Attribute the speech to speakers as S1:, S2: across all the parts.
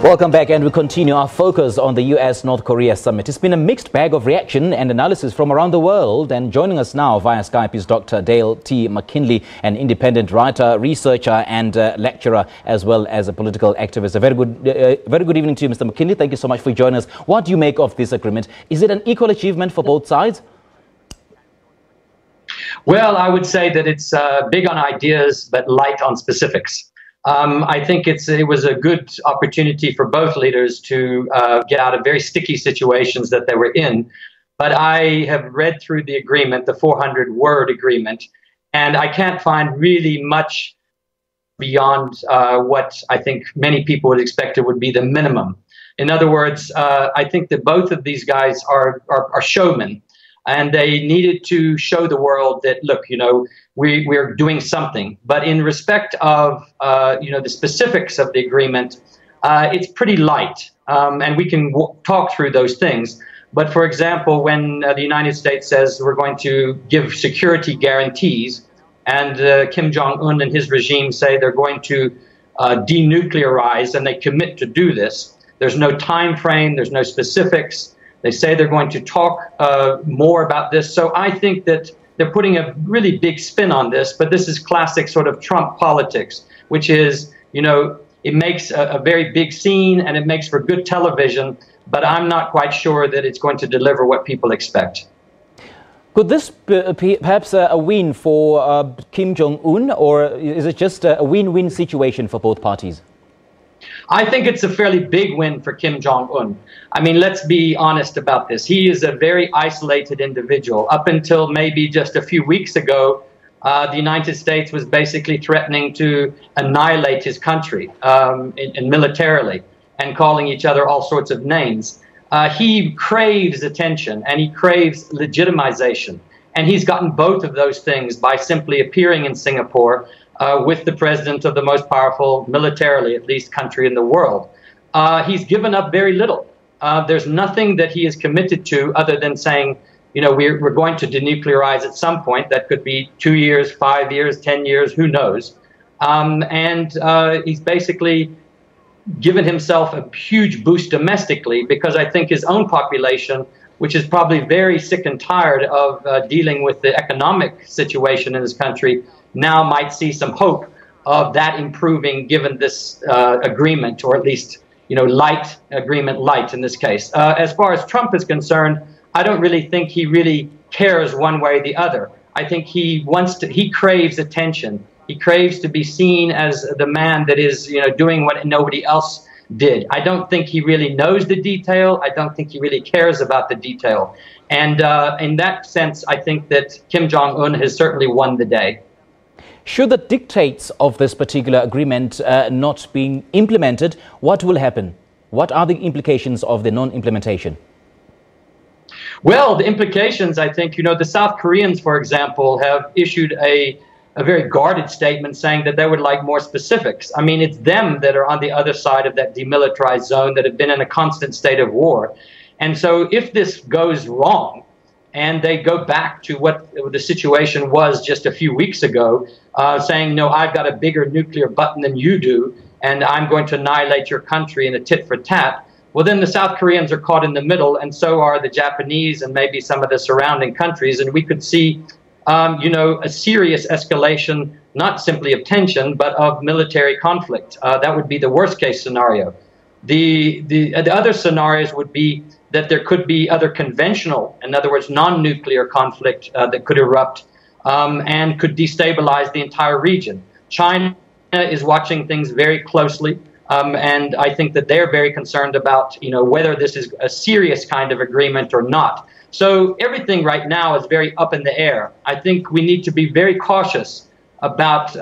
S1: Welcome back, and we continue our focus on the US-North Korea summit. It's been a mixed bag of reaction and analysis from around the world, and joining us now via Skype is Dr. Dale T. McKinley, an independent writer, researcher and lecturer, as well as a political activist. A very good evening to you, Mr. McKinley. Thank you so much for joining us. What do you make of this agreement? Is it an equal achievement for both sides?
S2: Well, I would say that it's big on ideas but light on specifics. I think it was a good opportunity for both leaders to get out of very sticky situations that they were in. But I have read through the agreement, the 400-word agreement, and I can't find really much beyond what I think many people would expect it would be the minimum. In other words, I think that both of these guys are showmen. And they needed to show the world that, look, we're doing something. But in respect of, the specifics of the agreement, it's pretty light. And we can talk through those things. But, for example, when the United States says we're going to give security guarantees, and Kim Jong-un and his regime say they're going to denuclearize, and they commit to do this, there's no time frame, there's no specifics. They say they're going to talk more about this. So I think that they're putting a really big spin on this, but this is classic sort of Trump politics, which is, it makes a very big scene and it makes for good television, but I'm not quite sure that it's going to deliver what people expect.
S1: Could this be perhaps a win for Kim Jong-un, or is it just a win-win situation for both parties?
S2: I think it's a fairly big win for Kim Jong-un. I mean, let's be honest about this. He is a very isolated individual. Up until maybe just a few weeks ago, the United States was basically threatening to annihilate his country militarily and calling each other all sorts of names. He craves attention and he craves legitimization. And he's gotten both of those things by simply appearing in Singapore with the president of the most powerful, militarily at least, country in the world. He's given up very little. There's nothing that he is committed to other than saying, we're going to denuclearize at some point. That could be 2 years, 5 years, 10 years, who knows. He's basically given himself a huge boost domestically because I think his own population, which is probably very sick and tired of dealing with the economic situation in his country, now might see some hope of that improving given this agreement, or at least, light agreement, light in this case. As far as Trump is concerned, I don't really think he really cares one way or the other. I think he craves attention. He craves to be seen as the man that is, doing what nobody else did. I don't think he really knows the detail. I don't think he really cares about the detail. And in that sense, I think that Kim Jong-un has certainly won the day.
S1: Should the dictates of this particular agreement not being implemented, what will happen? What are the implications of the non-implementation?
S2: Well, the implications, I think, the South Koreans, for example, have issued a very guarded statement saying that they would like more specifics. I mean, it's them that are on the other side of that demilitarized zone that have been in a constant state of war. And so if this goes wrong, and they go back to what the situation was just a few weeks ago, saying, no, I've got a bigger nuclear button than you do, and I'm going to annihilate your country in a tit for tat. Well, then the South Koreans are caught in the middle, and so are the Japanese and maybe some of the surrounding countries. And we could see, a serious escalation, not simply of tension, but of military conflict. That would be the worst case scenario. The other scenarios would be that there could be other conventional, in other words, non-nuclear conflict that could erupt and could destabilize the entire region. China is watching things very closely, and I think that they're very concerned about, whether this is a serious kind of agreement or not. So everything right now is very up in the air. I think we need to be very cautious about,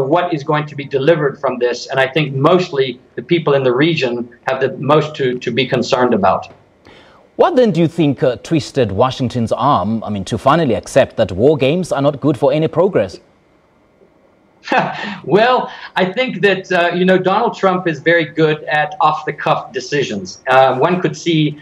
S2: what is going to be delivered from this, and I think mostly the people in the region have the most to be concerned about.
S1: What then do you think twisted Washington's arm, to finally accept that war games are not good for any progress?
S2: Well, I think that, Donald Trump is very good at off-the-cuff decisions. One could see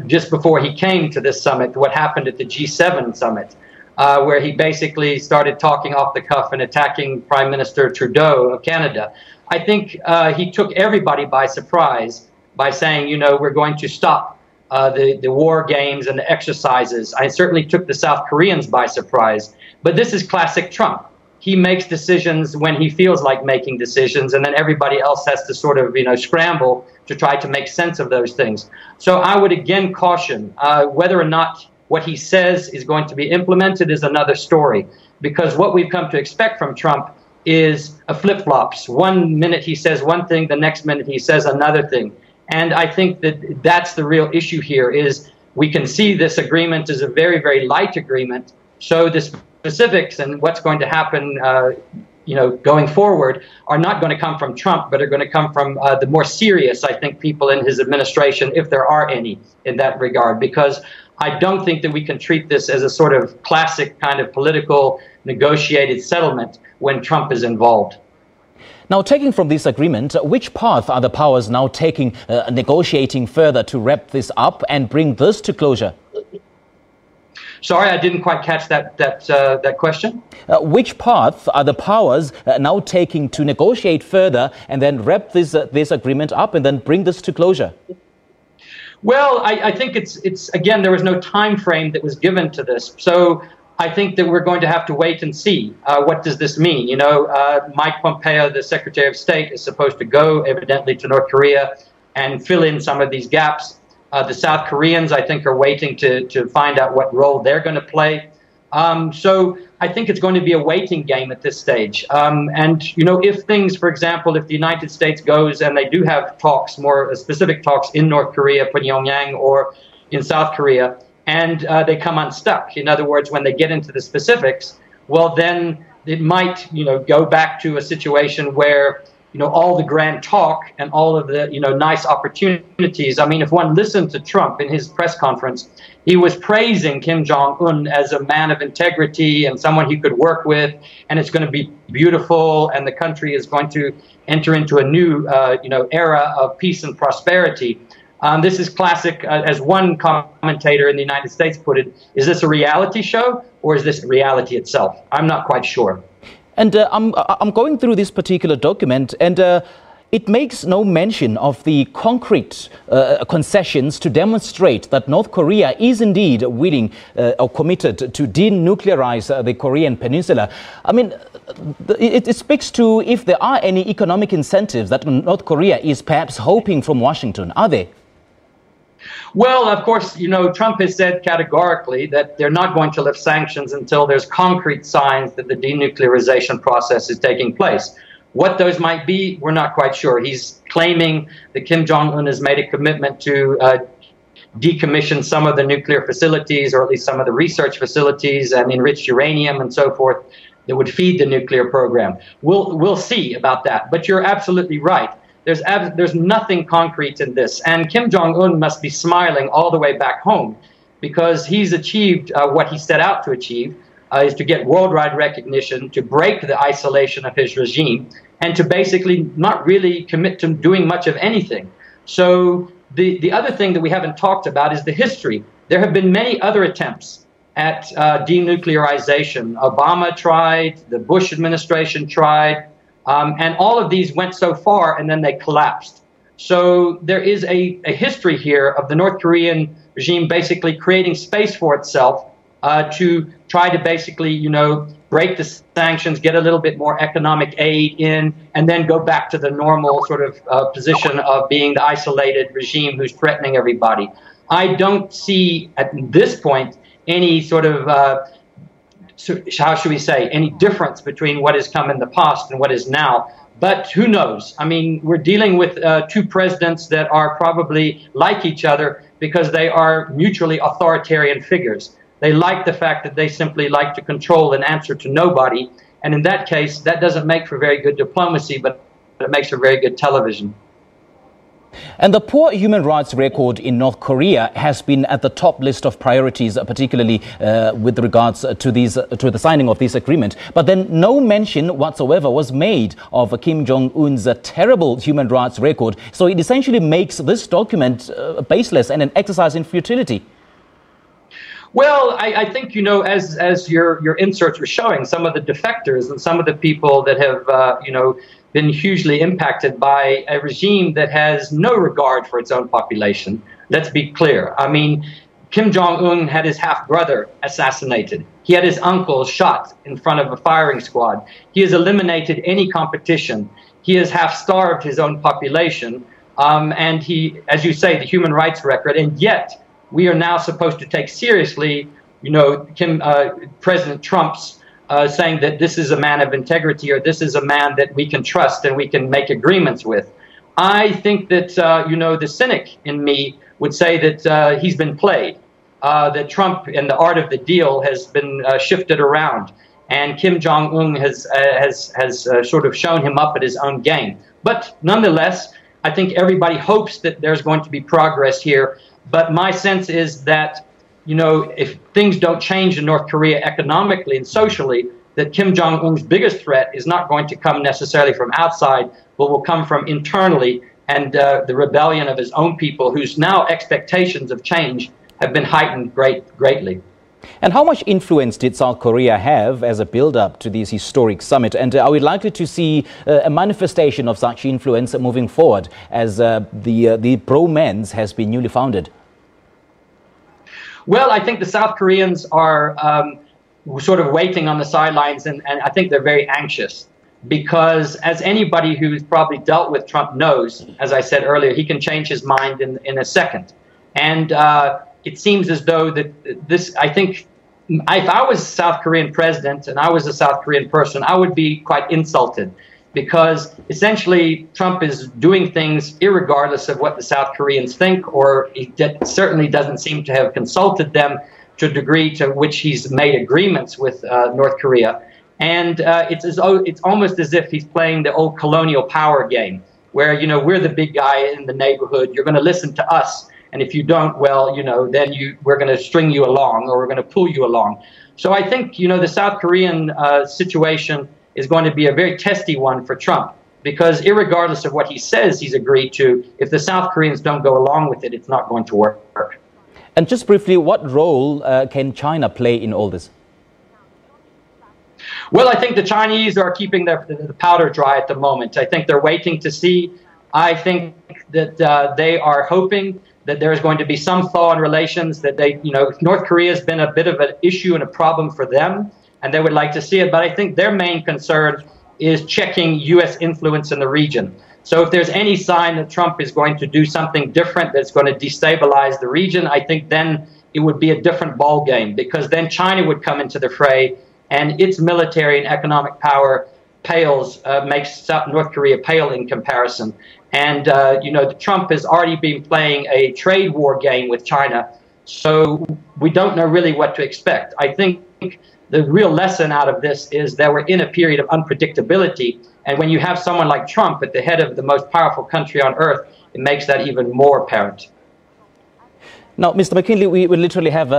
S2: just before he came to this summit what happened at the G7 summit, where he basically started talking off the cuff and attacking Prime Minister Trudeau of Canada. I think he took everybody by surprise by saying, we're going to stop the war games and the exercises. I certainly took the South Koreans by surprise. But this is classic Trump. He makes decisions when he feels like making decisions, and then everybody else has to sort of, scramble to try to make sense of those things. So I would again caution whether or not what he says is going to be implemented is another story, because what we've come to expect from Trump is a flip-flops. 1 minute he says one thing, the next minute he says another thing. And I think that that's the real issue here, is we can see this agreement is a very, very light agreement. So the specifics and what's going to happen, going forward are not going to come from Trump, but are going to come from the more serious, I think, people in his administration, if there are any in that regard, because I don't think that we can treat this as a sort of classic kind of political negotiated settlement when Trump is involved.
S1: Now, taking from this agreement, which path are the powers now taking, negotiating further to wrap this up and bring this to closure?
S2: Sorry, I didn't quite catch that question.
S1: Which path are the powers now taking to negotiate further and then wrap this agreement up and then bring this to closure?
S2: Well, I think it's again, there was no time frame that was given to this. So I think that we're going to have to wait and see. What does this mean? Mike Pompeo, the Secretary of State, is supposed to go, evidently, to North Korea and fill in some of these gaps. The South Koreans, I think, are waiting to find out what role they're going to play. So I think it's going to be a waiting game at this stage. And, if things, for example, if the United States goes and they do have talks, more specific talks in North Korea, Pyongyang, or in South Korea, and they come unstuck, in other words, when they get into the specifics, well, then it might, go back to a situation where all the grand talk and all of the, nice opportunities. I mean, if one listened to Trump in his press conference, he was praising Kim Jong-un as a man of integrity and someone he could work with, and it's going to be beautiful, and the country is going to enter into a new, era of peace and prosperity. This is classic, as one commentator in the United States put it, is this a reality show or is this reality itself? I'm not quite sure.
S1: And I'm going through this particular document, and it makes no mention of the concrete concessions to demonstrate that North Korea is indeed willing or committed to denuclearize the Korean peninsula. I mean, it speaks to if there are any economic incentives that North Korea is perhaps hoping from Washington. Are they?
S2: Well, of course, Trump has said categorically that they're not going to lift sanctions until there's concrete signs that the denuclearization process is taking place. What those might be, we're not quite sure. He's claiming that Kim Jong-un has made a commitment to decommission some of the nuclear facilities, or at least some of the research facilities and enriched uranium and so forth that would feed the nuclear program. We'll see about that. But you're absolutely right. There's nothing concrete in this. And Kim Jong-un must be smiling all the way back home, because he's achieved what he set out to achieve, is to get worldwide recognition, to break the isolation of his regime, and to basically not really commit to doing much of anything. So the other thing that we haven't talked about is the history. There have been many other attempts at denuclearization. Obama tried, the Bush administration tried, and all of these went so far and then they collapsed. So there is a history here of the North Korean regime basically creating space for itself to try to basically, break the sanctions, get a little bit more economic aid in, and then go back to the normal sort of position of being the isolated regime who's threatening everybody. I don't see at this point any sort of how should we say, any difference between what has come in the past and what is now. But who knows? I mean, we're dealing with two presidents that are probably like each other because they are mutually authoritarian figures. They like the fact that they simply like to control and answer to nobody. And in that case, that doesn't make for very good diplomacy, but it makes for very good television.
S1: And the poor human rights record in North Korea has been at the top list of priorities, particularly with regards to the signing of this agreement. But then no mention whatsoever was made of Kim Jong-un's terrible human rights record. So it essentially makes this document baseless and an exercise in futility.
S2: Well, I think, as your inserts were showing, some of the defectors and some of the people that have, been hugely impacted by a regime that has no regard for its own population. Let's be clear. I mean, Kim Jong-un had his half-brother assassinated. He had his uncle shot in front of a firing squad. He has eliminated any competition. He has half-starved his own population. And he, as you say, the human rights record, and yet we are now supposed to take seriously, President Trump's saying that this is a man of integrity, or this is a man that we can trust and we can make agreements with. I think that, the cynic in me would say that he's been played, that Trump and the art of the deal has been shifted around, and Kim Jong-un has sort of shown him up at his own game. But nonetheless, I think everybody hopes that there's going to be progress here. But my sense is that, if things don't change in North Korea economically and socially, that Kim Jong-un's biggest threat is not going to come necessarily from outside, but will come from internally, and the rebellion of his own people, whose now expectations of change have been heightened greatly.
S1: And how much influence did South Korea have as a build-up to this historic summit? And are we likely to see a manifestation of such influence moving forward as the bromance has been newly founded?
S2: Well, I think the South Koreans are sort of waiting on the sidelines, and I think they're very anxious because, as anybody who's probably dealt with Trump knows, as I said earlier, he can change his mind in a second. And it seems as though that I think, if I was South Korean president and I was a South Korean person, I would be quite insulted, because essentially Trump is doing things irregardless of what the South Koreans think, or he certainly doesn't seem to have consulted them to a degree to which he's made agreements with North Korea. And it's almost as if he's playing the old colonial power game, where, we're the big guy in the neighborhood, you're going to listen to us, and if you don't, well, then we're going to string you along, or we're going to pull you along. So I think, the South Korean situation is going to be a very testy one for Trump, because irregardless of what he says he's agreed to, if the South Koreans don't go along with it, it's not going to work.
S1: And just briefly, what role can China play in all this?
S2: Well, I think the Chinese are keeping the powder dry at the moment. I think they're waiting to see. I think that they are hoping that there is going to be some thaw in relations, that North Korea has been a bit of an issue and a problem for them, and they would like to see it. But I think their main concern is checking U.S. influence in the region. So if there's any sign that Trump is going to do something different that's going to destabilize the region, I think then it would be a different ball game, because then China would come into the fray, and its military and economic power makes North Korea pale in comparison. And, Trump has already been playing a trade war game with China, so we don't know really what to expect. I think the real lesson out of this is that we're in a period of unpredictability, and when you have someone like Trump at the head of the most powerful country on earth, it makes that even more apparent.
S1: Now, Mr. McKinley, we literally have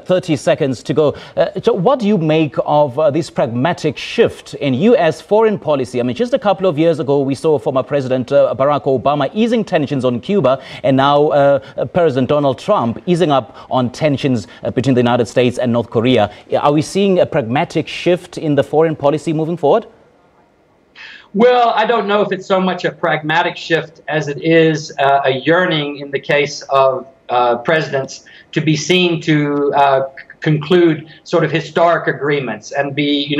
S1: 30 seconds to go. So what do you make of this pragmatic shift in U.S. foreign policy? I mean, just a couple of years ago, we saw former President Barack Obama easing tensions on Cuba, and now President Donald Trump easing up on tensions between the United States and North Korea. Are we seeing a pragmatic shift in the foreign policy moving forward?
S2: Well, I don't know if it's so much a pragmatic shift as it is a yearning in the case of presidents to be seen to conclude sort of historic agreements and be,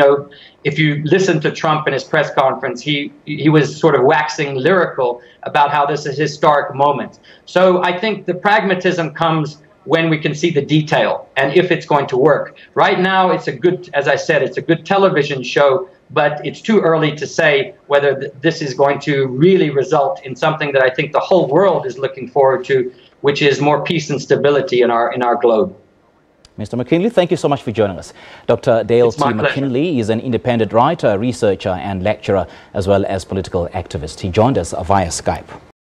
S2: if you listen to Trump in his press conference, he was sort of waxing lyrical about how this is a historic moment. So I think the pragmatism comes when we can see the detail and if it's going to work. Right now, it's a good, as I said, it's a good television show, but it's too early to say whether this is going to really result in something that I think the whole world is looking forward to, which is more peace and stability in our globe.
S1: Mr. McKinley, thank you so much for joining us. Dr. Dale T. McKinley is an independent writer, researcher and lecturer, as well as political activist. He joined us via Skype.